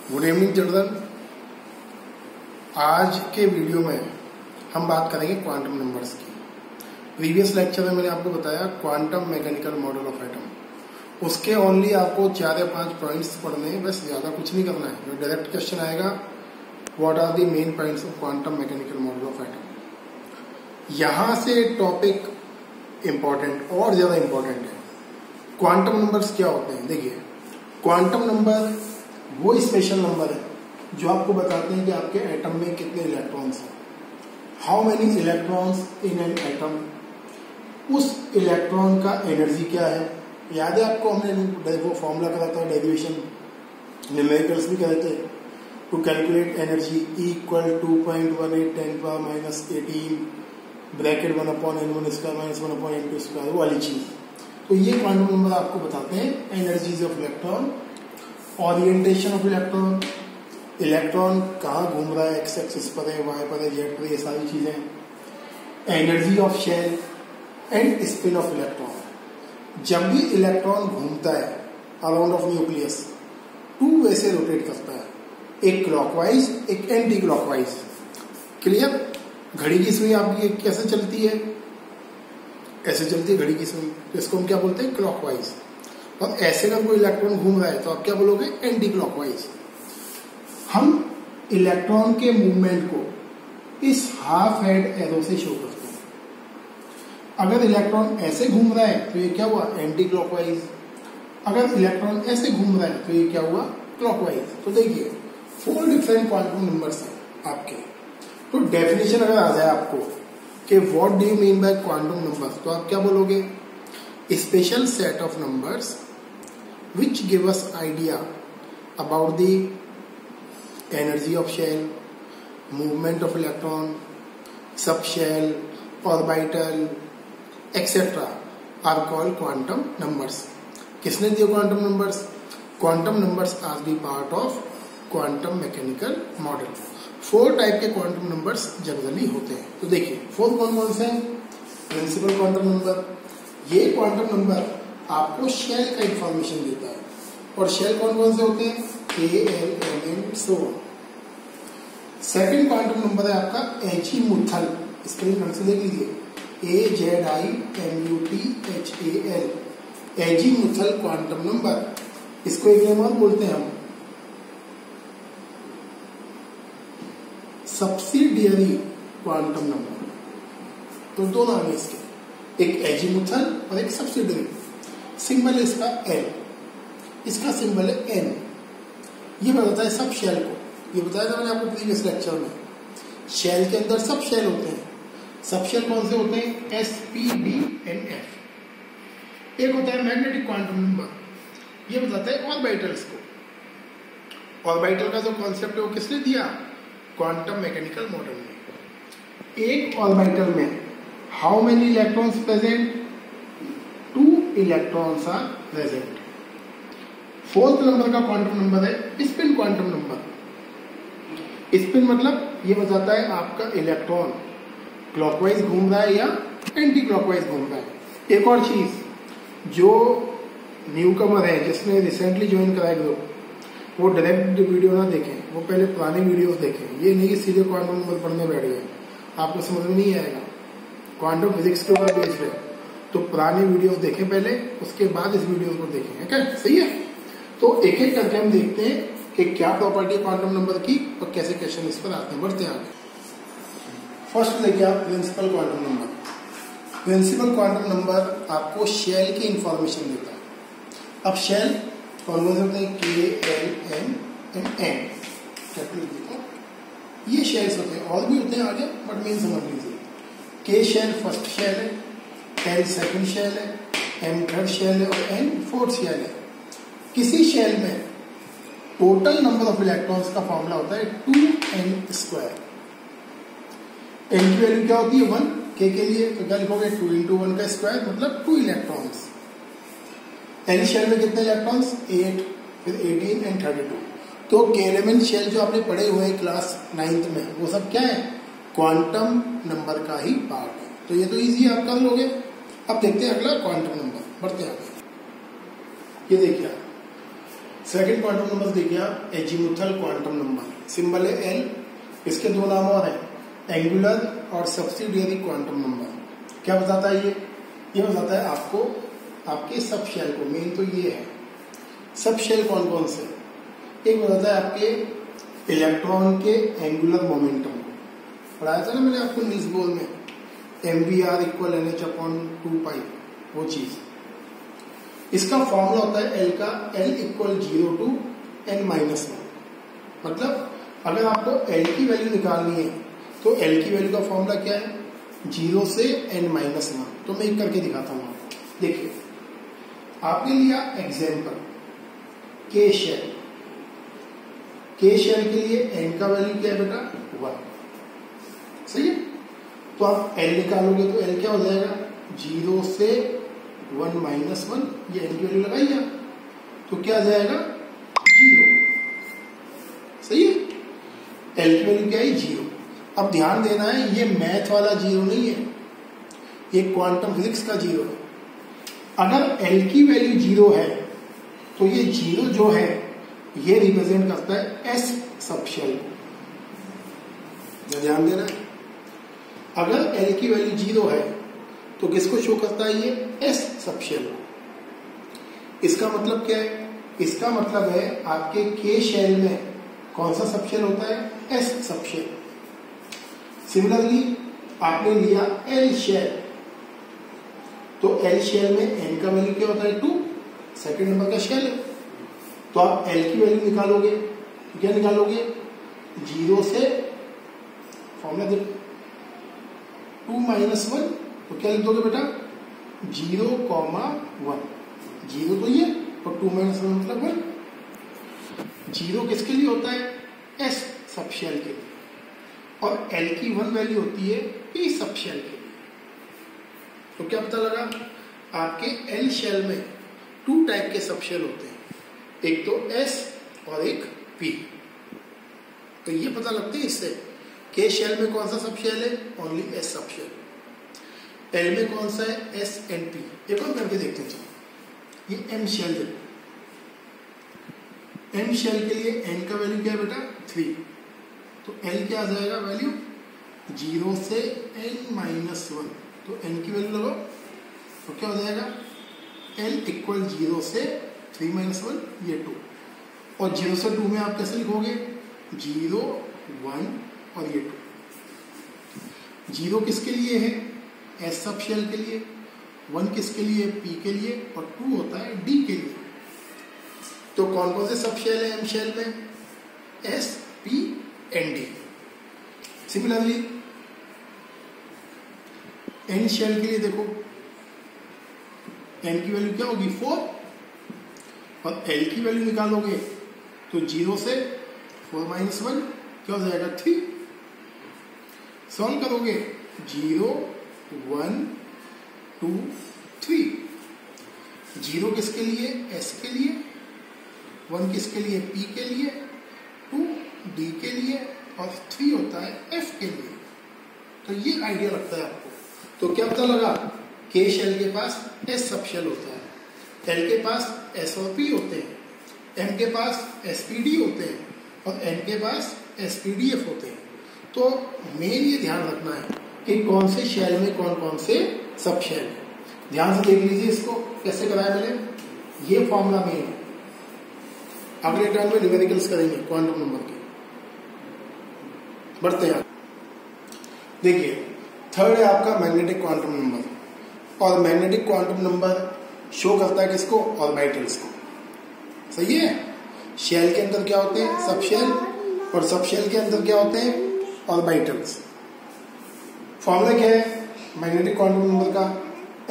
Good evening children. आज के video में हम बात करेंगे क्वांटम नंबर्स की। प्रीवियस लेक्चर में मैंने आपको बताया quantum mechanical model of atom. उसके ओनली आपको 4 या 5 पॉइंट्स पढ़ने हैं, बस ज्यादा कुछ नहीं करना है। जो डायरेक्ट क्वेश्चन आएगा, what are the main points of quantum mechanical model of atom. यहां से टॉपिक इंपॉर्टेंट और ज्यादा इंपॉर्टेंट है। क्वांटम नंबर्स क्या होते हैं? देखिए, क्वांटम नंबर वो स्पेशल नंबर है जो आपको बताते हैं कि आपके एटम में कितने इलेक्ट्रॉन्स हैं। How many electrons in an atom. उस इलेक्ट्रॉन का एनर्जी क्या है। याद है आपको, हमने वो फॉर्मूला करा था डेरिवेशन, न्यूमेरिकल्स भी करे थे। To calculate energy equal 2.18 10 - 18 bracket 1/n1² - 1/n2², वो वाली चीज। तो ये क्वांटम नंबर आपको बताते हैं energies of electron, orientation of electron, electron कहाँ घूम रहा है, एक्स एक्सिस पर है, वाई पर है, जेड पर, ये सारी चीजें, energy of shell and spin of electron. जब भी इलेक्ट्रॉन घूमता है अराउंड ऑफ न्यूक्लियस, 2 वे से रोटेट करता है, एक क्लॉकवाइज एक एंटी क्लॉकवाइज। क्लियर? घड़ी की सुई आपकी कैसे चलती है? ऐसे चलती है घड़ी की सुई, इसको हम क्या बोलते हैं? क्लॉकवाइज। और ऐसे अगर कोई इलेक्ट्रॉन घूम रहा है तो आप क्या बोलोगे? Anti clockwise. हम इलेक्ट्रॉन के मूवमेंट को इस हाफ हेड एरो से शो करते हैं। अगर इलेक्ट्रॉन ऐसे घूम रहा है तो ये क्या हुआ? Anti clockwise. अगर इलेक्ट्रॉन ऐसे घूम रहा है तो ये क्या हुआ? क्लॉकवाइज। तो देखिए, 4 डिफरेंट क्वांटम नंबर्स हैं आपके। तो डेफिनेशन अगर आ जाए आपको कि what do you mean by quantum numbers, तो आप क्या बोलोगे? Special set of numbers which give us idea about the energy of shell, movement of electron, subshell, orbital, etc. are called quantum numbers. किसने दिए quantum numbers? Quantum numbers are the part of quantum mechanical model. 4 type के quantum numbers generally होते हैं। तो देखिए 4 कौन से हैं? Principal quantum number. ये क्वांटम नंबर आपको शेल का इंफॉर्मेशन देता है। और शेल कौन से होते हैं? K, L, M, N, so on। Second quantum number है आपका एजीमुथल। स्क्रीन ढंग से देख लीजिए, AZIMUTHAL, एजीमुथल क्वांटम नंबर। इसको एक नाम और बोलते हैं हम सब्सिडियरी क्वांटम नंबर। तो 2 नाम है इसके, एक एजीमुथल और एक सब्सिडियरी। सिंबल है इसका L, इसका सिंबल है N। ये बताता है सब शेल को। ये बताया था मैंने आपको प्रीवियस लेक्चर में। शेल के अंदर सब शेल होते हैं। सब शेल कौन से होते हैं? S, P, D and F। एक होता है मैग्नेटिक क्वांटम नंबर, ये बताता है ऑर्बिटल्स को। ऑर्बिटल का जो कॉन्सेप्ट है वो किसने दिया? क्वांटम मैकेनिकल मॉडल में। एक ऑर्बिटल में how many electrons present? 2 electrons are present. 4th number का क्वांटम नंबर है स्पिन क्वांटम नंबर। स्पिन मतलब ये बताता है आपका इलेक्ट्रॉन क्लॉकवाइज घूम रहा है या एंटी क्लॉकवाइज घूम रहा है। एक और चीज, जो न्यूकमर है जिसने रिसेंटली ज्वाइन कराया ग्रुप, वो डायरेक्ट वीडियो ना देखें, वो पहले पुराने वीडियोस देखें। ये नहीं कि सीधे क्वांटम नंबर पढ़ने बैठ गए, आपको समझ में नहीं आएगा। क्वांटम फिजिक्स के ऊपर बेस्ड है, तो पुराने वीडियोस देखें पहले, उसके बाद इस वीडियो को देखें। क्या सही है? तो एक एक करके हम देखते हैं कि क्या प्रॉपर्टी है क्वांटम नंबर की और कैसे क्वेश्चन इस पर आते हैं। बढ़ते हैं आगे। फर्स्ट देखिए आप principal quantum number. Principal quantum number आपको शेल की इंफॉर्मेशन देता है। अब शेल कौन से होते हैं? K, L, M and N। ये शेल्स होते हैं, और भी होते हैं आगे, बट मेन समझ लीजिए। K शेल फर्स्ट शेल है, L सेकंड शेल है, M थर्ड शेल है और N फोर्थ शेल है। किसी शेल में टोटल नंबर ऑफ इलेक्ट्रॉन्स का फॉर्मूला होता है 2n²। n की वैल्यू क्या होती है? 1। K के लिए तो क्या लिखोगे? 2 × 1 का स्क्वायर मतलब 2 इलेक्ट्रॉन्स। L शेल में कितने इलेक्ट्रॉन्स? 8, फिर 18 एंड 32। तो K11 शेल जो आपने पढ़े हुए हैं क्लास 9th में, वो सब क्या है? क्वांटम नंबर का ही पार्ट है। तो ये तो इजी आप कर लोगे। अब देखते हैं अगला क्वांटम नंबर। बढ़ते हैं आगे। ये देखिए सेकंड क्वांटम नंबर देखिए आप, एजीमुथल क्वांटम नंबर, सिंबल है एल। इसके दो नाम और हैं, एंगुलर और सब्सिडियरी क्वांटम नंबर। क्या बताता है ये बताता है आपको आपके सब शेल को। मेन तो ये है सब शेल कौन कौन से। एक बताता है आपके इलेक्ट्रॉन के एंगुलर मोमेंटम को, पढ़ाया था ना मैंने आपको नील्स बोर में, mvr इक्वल NH/2π, वो चीज। इसका फॉर्मूला होता है L का, L इक्वल 0 to n-1। मतलब अगर आपको L की वैल्यू निकालनी है तो L की वैल्यू का फॉर्मूला क्या है, 0 से n-1। तो मैं एक करके दिखाता हूं आपको। देखिए आपने लिया example K shell. K shell के लिए n का वैल्यू क्या है बेटा, 1। सही है। तो आप L निकालोगे तो L क्या हो जाएगा, 0 से 1-1, ये n की वैल्यू लगाइए आप, तो क्या आ जाएगा 0। सही है। L की वैल्यू क्या है, 0। अब ध्यान देना है, ये मैथ वाला 0 नहीं है, ये क्वांटम फिजिक्स का 0 है। अगर L की वैल्यू 0 है तो ये 0 जो है ये रिप्रेजेंट करता है S सब शेल को। ध्यान देना है, अगर L की वैल्यू 0 है तो किसको शो करता है, ये S सब शेल को। इसका मतलब क्या है, इसका मतलब है आपके K शेल में कौन सा सब शेल होता है, S सब शेल। सिमिलरली आपने लिया L शेल, तो L शेल में n का वैल्यू क्या होता है, 2, सेकेंड नंबर का शेल है। तो आप L की वैल्यू निकालोगे, क्या निकालोगे, 0 से फॉर्मूला दे 2-1, तो क्या लिख दोगे बेटा, 0,1। 0 तो ये और 2-1 मतलब 1। 0 किसके लिए होता है, S सब शेल के लिए, और L की 1 वैल्यू होती है P सब शेल के लिए। तो क्या पता लगा, आपके L शेल में 2 टाइप के सब शेल होते हैं, एक तो S और एक P। तो ये पता लगता है इससे, K शेल में कौन सा सब शेल है, only S sub shell. L में कौन सा है, S and P। एक और करके देखते हैं। ये M शेल है, M शेल के लिए n का वैल्यू क्या है बेटा, 3। तो L क्या आ जाएगा वैल्यू, 0 से n-1। तो n की वैल्यू लगाओ, तो क्या हो जाएगा, L इक्वल 0 से 3-1, ये 2। और 0 से 2 में आप कैसे लिखोगे, 0, 1 और ये 2। 0 किसके लिए है, S सब शेल के लिए, 1 किसके लिए, P के लिए, और 2 होता है D के लिए। तो कौन कौन से सब शेल है M शेल में, S, P and D। Similarly N shell के लिए देखो, N की वैल्यू क्या होगी, 4, और L की वैल्यू निकालोगे तो 0 से 4-1 क्या हो जाएगा, 3। सॉल्व करोगे 0, 1, 2, 3। 0 किसके लिए, S के लिए, 1 किसके लिए, P के लिए, 2 D के लिए, और 3 होता है F के लिए। तो ये आइडिया लगता है आपको। तो क्या पता लगा, K शेल के पास S सब शेल होता है, L के पास S और P होते हैं, M के पास SPD होते हैं, और N के पास SPDF होते हैं। तो मेन ये ध्यान रखना है कि कौन से शेल में कौन कौन से सब शेल है। ध्यान से देख लीजिए इसको कैसे कराया मैंने, ये फॉर्मूला मेन है। अगले टर्म में न्यूमेरिकल्स करेंगे क्वांटम नंबर के। बढ़ते हैं, देखिए थर्ड है आपका मैग्नेटिक क्वांटम नंबर। और मैग्नेटिक क्वांटम नंबर शो करता है किसको, ऑर्बिटल्स को। सही है। शेल के अंदर क्या होते हैं, सब शेल, और सब शेल के अंदर क्या होते हैं, ऑर्बिटल्स। फॉर्मूला क्या है मैग्नेटिक क्वांटम नंबर का,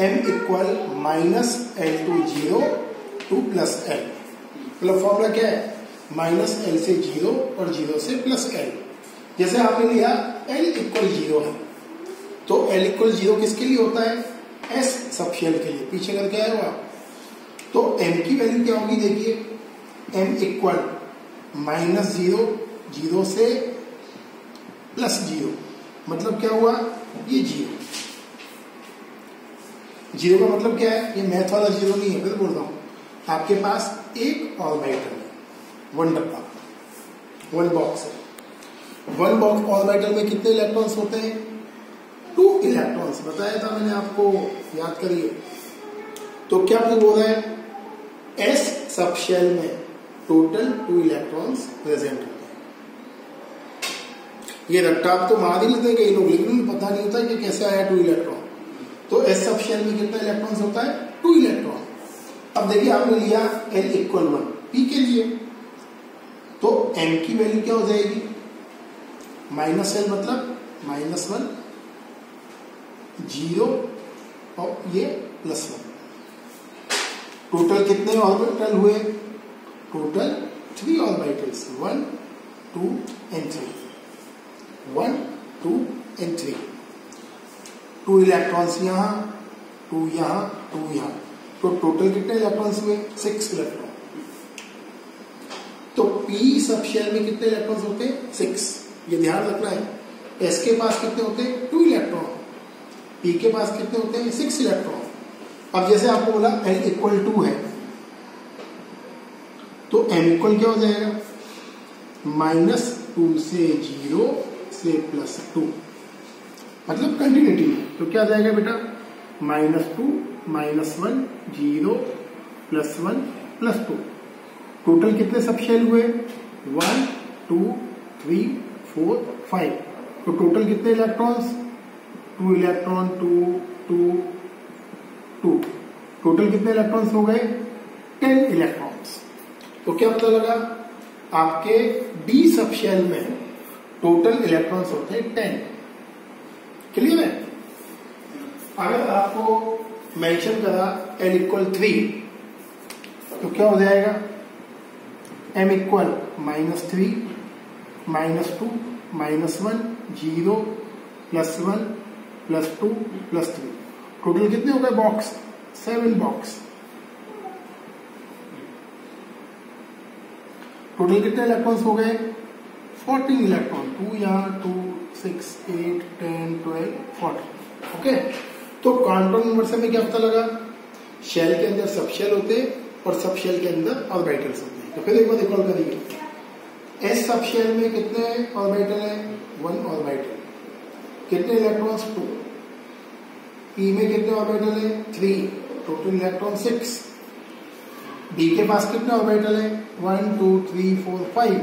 m equal -L/0 to +L। मतलब फॉर्मूला क्या है, -L से 0 और 0 से +L। जैसे आपने लिया L इक्वल 0 है, तो L इक्वल 0 किसके लिए होता है, S सब शेल के लिए। पीछे करके आए हो आप, तो m की वैल्यू क्या होगी, देखिए m इक्वल -0, 0 से +0। मतलब क्या हुआ, ये 0। 0 का मतलब क्या है, ये मैथ वाला 0 नहीं है, फिर बोल रहा हूं। आपके पास एक ऑर्बिटल है, 1 डब्बा, 1 बॉक्स है। 1 बॉक्स ऑर्बिटल में कितने इलेक्ट्रॉन्स होते हैं? 2 इलेक्ट्रॉन्स। बताया था मैंने आपको, याद करिए। तो क्या बोल रहा है? एस सब शेल में टोटल 2 इलेक्ट्रॉन्स प्रेजेंट होते हैं। ये रट्टा आप तो मार ही लेते हैं कई लोग, लेकिन पता नहीं होता कि कैसे आया 2 इलेक्ट्रॉन। तो एस सब शेल में कितना इलेक्ट्रॉन्स होता है? 2 इलेक्ट्रॉन। अब देखिए आपने लिया L इक्वल 1 P के लिए, तो M की वैल्यू क्या हो जाएगी? -L मतलब -1, 0 और ये +1। टोटल कितने ऑर्बिटल हुए? Total 3 orbitals, 1, 2 and 3। 1, 2 and 3। 2 electrons यहाँ, 2 यहाँ, 2 यहाँ। तो टोटल कितने इलेक्ट्रॉन्स हुए? 6 इलेक्ट्रॉन। तो P सब शेल में कितने इलेक्ट्रॉन्स होते हैं? 6। ये ध्यान रखना है। S के पास कितने होते हैं? 2 इलेक्ट्रॉन। P के पास कितने होते हैं? 6 इलेक्ट्रॉन। अब जैसे आपको बोला L इक्वल 2 है, तो M इक्वल क्या हो जाएगा? -2 से 0 से +2, मतलब कंटिन्यूटी में। तो क्या जाएगा बेटा? -2, -1, 0, +1, +2। टोटल कितने सब शेल हुए? 1, 2, 3, 4, 5। तो टोटल कितने इलेक्ट्रॉन्स? 2 इलेक्ट्रॉन, 2, 2, 2। टोटल कितने इलेक्ट्रॉन्स हो गए? 10 इलेक्ट्रॉन्स। तो क्या पता लगा? आपके डी सब शेल में टोटल इलेक्ट्रॉन्स होते हैं 10। क्लियर है? अगर आपको मेंशन करा L इक्वल 3, तो क्या हो जाएगा? M equal -3, -2, -1, 0, +1, +2, +3। टोटल कितने हो गए बॉक्स? 7 बॉक्स। टोटल कितने इलेक्ट्रॉन्स हो गए? 14 इलेक्ट्रॉन। 2 यहाँ, 2, 6, 8, 10, 12, 14। ओके। तो क्वांटम नंबर से हमें क्या पता लगा? शेल के अंदर सब शेल होते हैं और सब शेल के अंदर ऑर्बिटल्स होते हैं। तो फिर एक बार रिकॉल करिए। एस सब शेल में कितने ऑर्बिटल है? 1 ऑर्बिटल। कितने इलेक्ट्रॉन्स? 2। पी में कितने ऑर्बिटल है? 3। Total electron 6। डी के पास कितने ऑर्बिटल है? 1, 2, 3, 4, 5।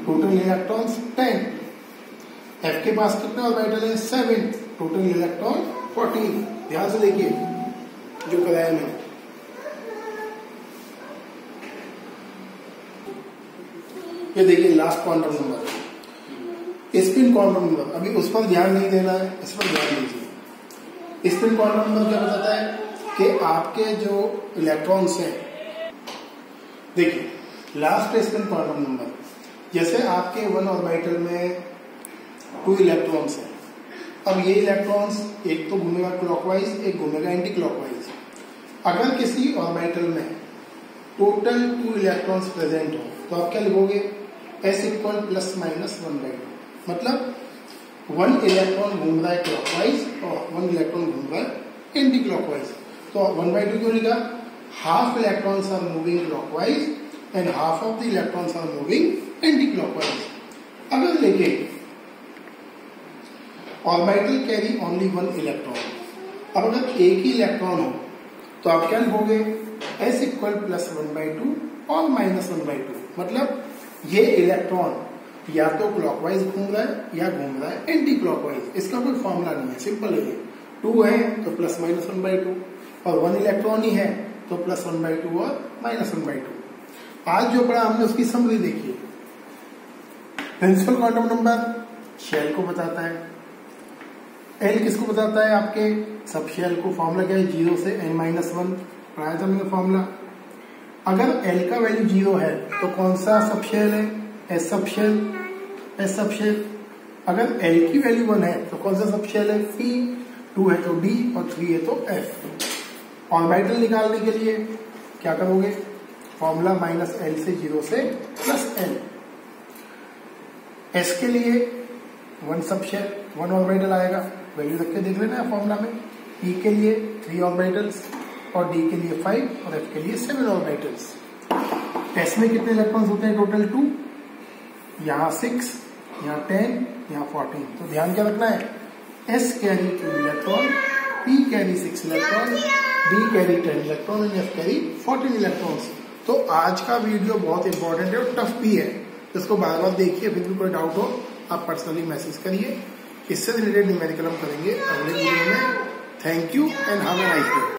Total electrons 10। एफ के पास कितने ऑर्बिटल है? 7। Total electron 14। ध्यान से देखिए जो कराया मैंने। ये देखिए last quantum number, spin quantum number. अभी उस पर ध्यान नहीं देना है, इस पर ध्यान दीजिए। स्पिन क्वांटम नंबर क्या बताता है कि आपके जो इलेक्ट्रॉन्स हैं, देखिए लास्ट स्पिन क्वांटम नंबर, जैसे आपके 1 ऑर्बिटल में 2 इलेक्ट्रॉन्स हैं। अब ये इलेक्ट्रॉन्स एक तो घूमेगा क्लॉकवाइज, एक घूमेगा एंटी क्लॉकवाइज। अगर किसी ऑर्बिटल में टोटल 2 इलेक्ट्रॉन्स प्रेजेंट हो, तो आप क्या लिखोगे? S equal ±1/2। मतलब 1 इलेक्ट्रॉन घूम रहा है क्लॉकवाइज और 1 इलेक्ट्रॉन घूम रहा है एंटी क्लॉकवाइज। तो 1/2 क्यों लिखा? Half electrons are moving clockwise and half of the electrons are moving anti clockwise. अगर लेकिन ऑर्बिटल कैरी ओनली 1 इलेक्ट्रॉन, अब अगर एक ही इलेक्ट्रॉन हो तो आप क्या लिखोगे? S इक्वल +1/2 और -1/2। मतलब ये इलेक्ट्रॉन या तो क्लॉकवाइज घूम रहा है या घूम रहा है एंटी क्लॉकवाइज। इसका कोई फॉर्मूला नहीं है, सिंपल है ये। 2 है तो +-1/2 और 1 इलेक्ट्रॉन ही है तो +1/2 और -1/2। आज जो पढ़ा हमने उसकी समरी देखिए। प्रिंसिपल क्वांटम नंबर शेल को बताता है, L किसको बताता है? आपके सब शेल को। फॉर्मूला क्या है? 0 से n-1 पढ़ाया था मैंने फॉर्मूला। अगर L का वैल्यू 0 है तो कौन सा सब शेल है? S sub shell. S sub shell. अगर L की वैल्यू 1 है तो कौन सा सब शेल है? P। 2 है तो D और 3 है तो F। ऑर्बिटल निकालने के लिए क्या करोगे? फॉर्मूला -L से 0 से +L। S के लिए 1 सब शेल, 1 ऑर्बिटल आएगा, वैल्यू रख के देख लेना है फॉर्मूला में। P के लिए 3 ऑर्बिटल्स और D के लिए 5 और F के लिए 7 ऑर्बिटल्स। एस में कितने इलेक्ट्रॉन्स होते हैं टोटल 2, यहाँ 6, यहाँ 10, यहाँ 14। तो ध्यान क्या रखना है, S carry 2 electron, P carry 6 electron, D carry 10 electron and F carry 14 electrons. तो आज का वीडियो बहुत इंपॉर्टेंट है और टफ भी है, इसको बार बार देखिए। फिर भी कोई डाउट हो आप पर्सनली मैसेज करिए। इससे रिलेटेड न्यूमेरिकल हम करेंगे अगले वीडियो में। Thank you and have a nice day.